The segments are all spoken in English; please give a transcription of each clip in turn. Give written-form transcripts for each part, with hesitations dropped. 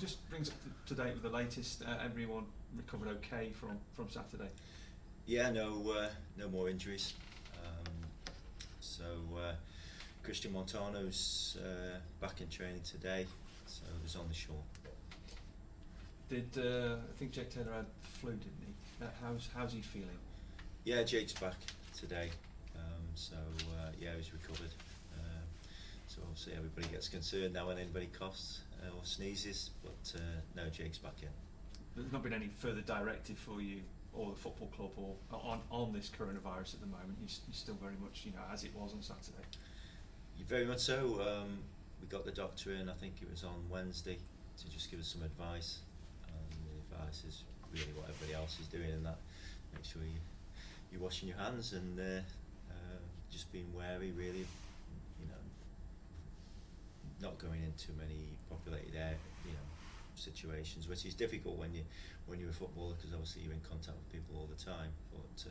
just brings up to date with the latest. Everyone recovered okay from Saturday. Yeah, no more injuries. So Christian Montano's back in training today, so he's on the shore. Did I think Jake Taylor had flu, didn't he? How's he feeling? Yeah, Jake's back today, so yeah, he's recovered. So obviously everybody gets concerned now when anybody coughs or sneezes, but no, Jake's back in. There's not been any further directive for you or the football club or on this coronavirus at the moment. You're still very much, as it was on Saturday. Very much so. We got the doctor in, I think it was on Wednesday, to just give us some advice. The advice is really what everybody else is doing, and that make sure you're washing your hands and just being wary, really, not going into many populated situations, which is difficult when you're a footballer, because obviously you're in contact with people all the time. But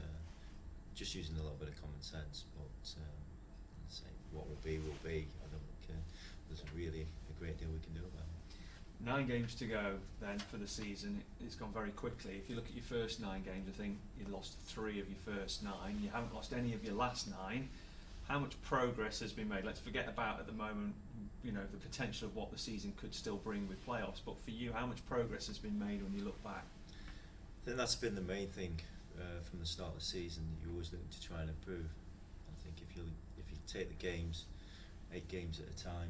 just using a little bit of common sense. But say what will be will be. I don't think there's really a great deal we can do about it. 9 games to go then for the season. It's gone very quickly. If you look at your first 9 games, I think you lost 3 of your first 9. You haven't lost any of your last 9. How much progress has been made? Let's forget about, at the moment, the potential of what the season could still bring with playoffs. But for you, how much progress has been made when you look back? I think that's been the main thing from the start of the season. You're always looking to try and improve. I think if you take the games, 8 games at a time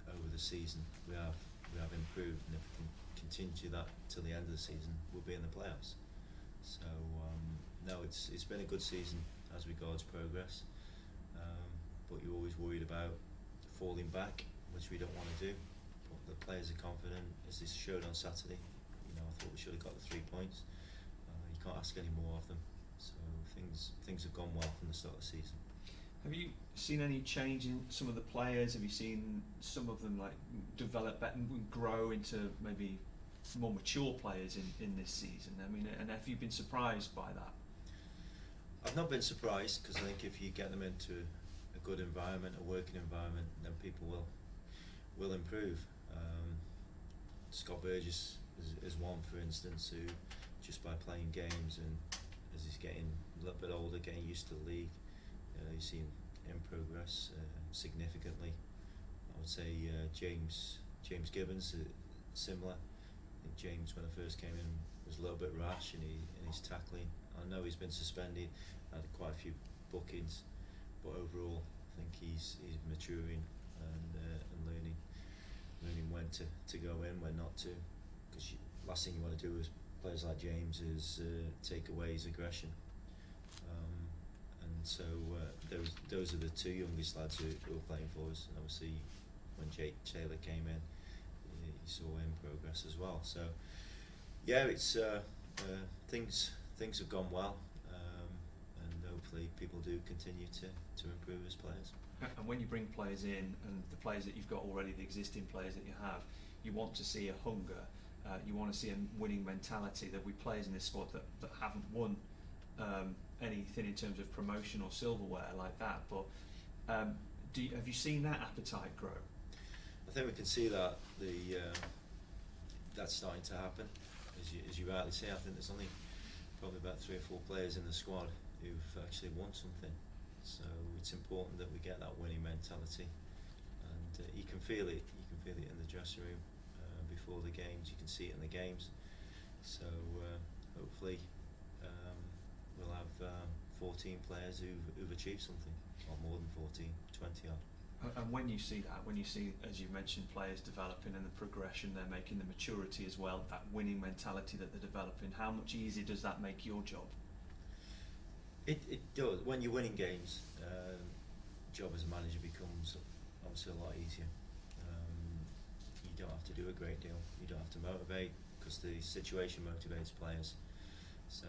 over the season, we have improved, and if we can continue that till the end of the season, we'll be in the playoffs. So no, it's been a good season as regards progress, but you're always worried about falling back, which we don't want to do. But the players are confident, as this showed on Saturday. I thought we should have got the 3 points. You can't ask any more of them. So things have gone well from the start of the season. Have you seen any change in some of the players? Have you seen some of them develop better and grow into maybe more mature players in this season? I mean, and have you been surprised by that? I've not been surprised, because I think if you get them into a good environment, a working environment, then people will improve. Scott Burgess is one, for instance, who just by playing games, and as he's getting a little bit older, getting used to the league, you've seen him progress significantly. I would say James Gibbons, similar. I think James, when I first came in, was a little bit rash in his tackling. I know he's been suspended, had quite a few bookings, but overall I think he's maturing and learning when to go in, when not to. Because last thing you want to do with players like James is take away his aggression. And so those are the 2 youngest lads who are playing for us. And obviously, when Jake Taylor came in, you saw him progress as well. So yeah, it's things have gone well, and hopefully people do continue to improve as players. And when you bring players in, and the players that you've got already, the existing players that you have, you want to see a hunger, you want to see a winning mentality. There'll be players in this squad that haven't won anything in terms of promotion or silverware like that, but have you seen that appetite grow? I think we can see that that's starting to happen. As you rightly say, I think there's only probably about 3 or 4 players in the squad who've actually won something. So it's important that we get that winning mentality, and you can feel it. You can feel it in the dressing room before the games. You can see it in the games. So hopefully we'll have 14 players who've achieved something, or more than 14, 20 odd. And when you see that, when you see, as you mentioned, players developing and the progression they're making, the maturity as well, that winning mentality that they're developing, how much easier does that make your job? It does. When you're winning games, job as a manager becomes obviously a lot easier. You don't have to do a great deal. You don't have to motivate, because the situation motivates players. So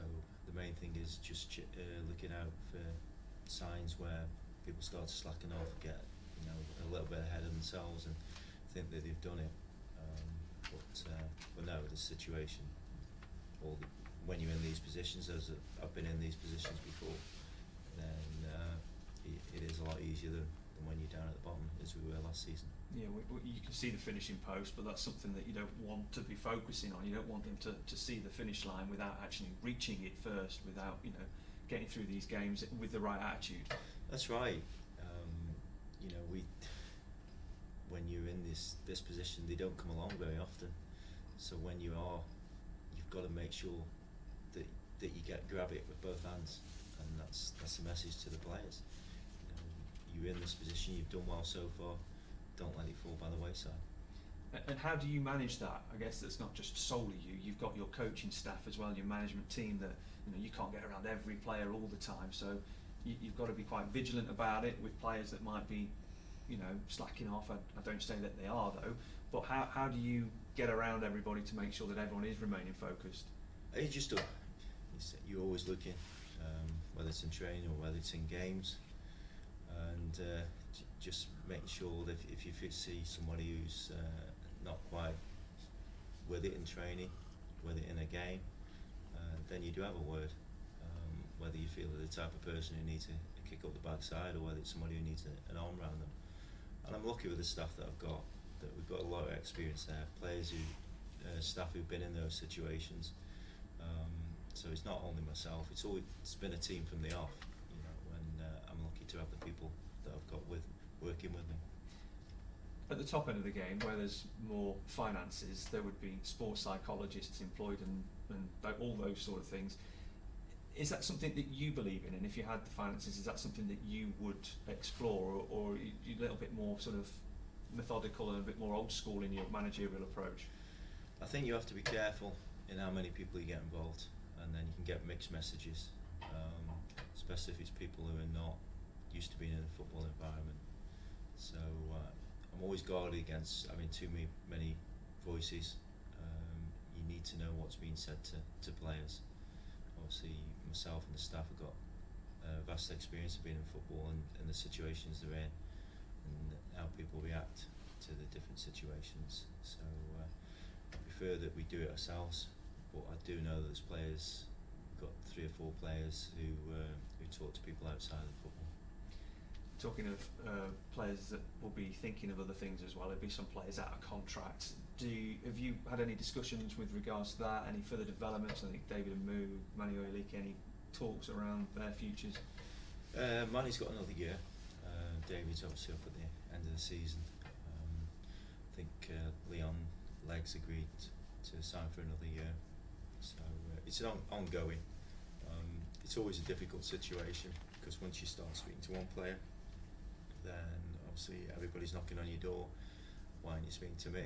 the main thing is just looking out for signs where people start to slacken off, get a little bit ahead of themselves, and think that they've done it. But no, the situation, when you're in these positions, as I've been in these positions before, then it is a lot easier than than when you're down at the bottom, as we were last season. Yeah, you can see the finishing post, but that's something that you don't want to be focusing on. You don't want them to see the finish line without actually reaching it first, without getting through these games with the right attitude. That's right. When you're in this position, they don't come along very often. So when you are, you've got to make sure that you grab it with both hands, and that's the message to the players. You're in this position, you've done well so far. Don't let it fall by the wayside. And how do you manage that? I guess that's not just solely you. You've got your coaching staff as well, your management team. That you can't get around every player all the time. So you've got to be quite vigilant about it with players that might be, slacking off. I don't say that they are though. But how do you get around everybody to make sure that everyone is remaining focused? You're always looking, whether it's in training or whether it's in games, and just making sure that if you see somebody who's not quite with it in training, with it in a game, then you do have a word. Whether you feel they're the type of person who needs a kick up the backside, or whether it's somebody who needs an arm around them. And I'm lucky with the staff that I've got, that we've got a lot of experience there, players staff who've been in those situations. So it's not only myself, it's been a team from the off, when I'm lucky to have the people that I've got working with me. At the top end of the game, where there's more finances, there would be sports psychologists employed and all those sort of things. Is that something that you believe in? And if you had the finances, is that something that you would explore, or are you a little bit more sort of methodical and a bit more old school in your managerial approach? I think you have to be careful in how many people you get involved, and then you can get mixed messages, especially if it's people who are not used to being in a football environment. So I'm always guarded against having too many voices. You need to know what's being said to players. Obviously, myself and the staff have got vast experience of being in football and the situations they're in, and how people react to the different situations. So I prefer that we do it ourselves, but I do know that there's players. We've got 3 or 4 players who talk to people outside of football. Talking of players that will be thinking of other things as well, there'll be some players out of contract. Have you had any discussions with regards to that? Any further developments? I think David and Manuel Leake, any talks around their futures? Manny's got another year. David's obviously up at the end of the season. I think Leon Leggs agreed to sign for another year. So it's ongoing. It's always a difficult situation, because once you start speaking to one player, then obviously everybody's knocking on your door. Why aren't you speaking to me?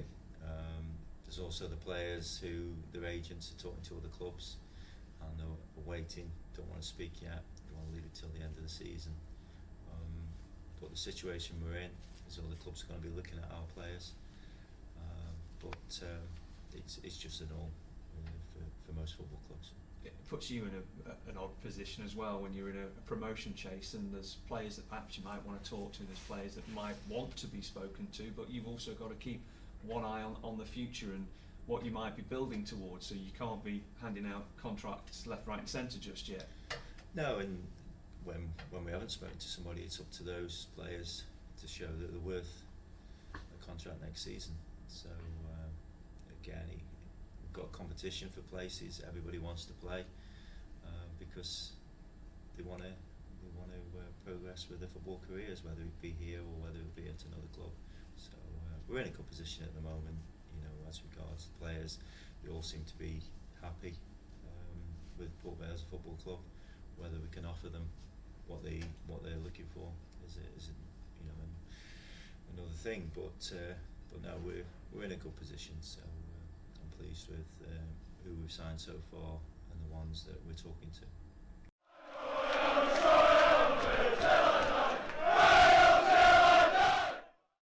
There's also the players who their agents are talking to other clubs and they're waiting, don't want to speak yet, they want to leave it till the end of the season. But the situation we're in is all the clubs are going to be looking at our players. But it's just a norm for most football clubs. It puts you in an odd position as well when you're in a promotion chase, and there's players that perhaps you might want to talk to, there's players that might want to be spoken to, but you've also got to keep one eye on the future and what you might be building towards, so you can't be handing out contracts left, right and centre just yet. No, and when we haven't spoken to somebody, it's up to those players to show that they're worth a contract next season. So again, we've got competition for places, everybody wants to play because they want to progress with their football careers, whether it be here or whether it be at another club. So we're in a good position at the moment, as regards the players. They all seem to be happy with Port Vale Football Club. Whether we can offer them what they're looking for is another thing. But no, we're in a good position. So I'm pleased with who we've signed so far and the ones that we're talking to.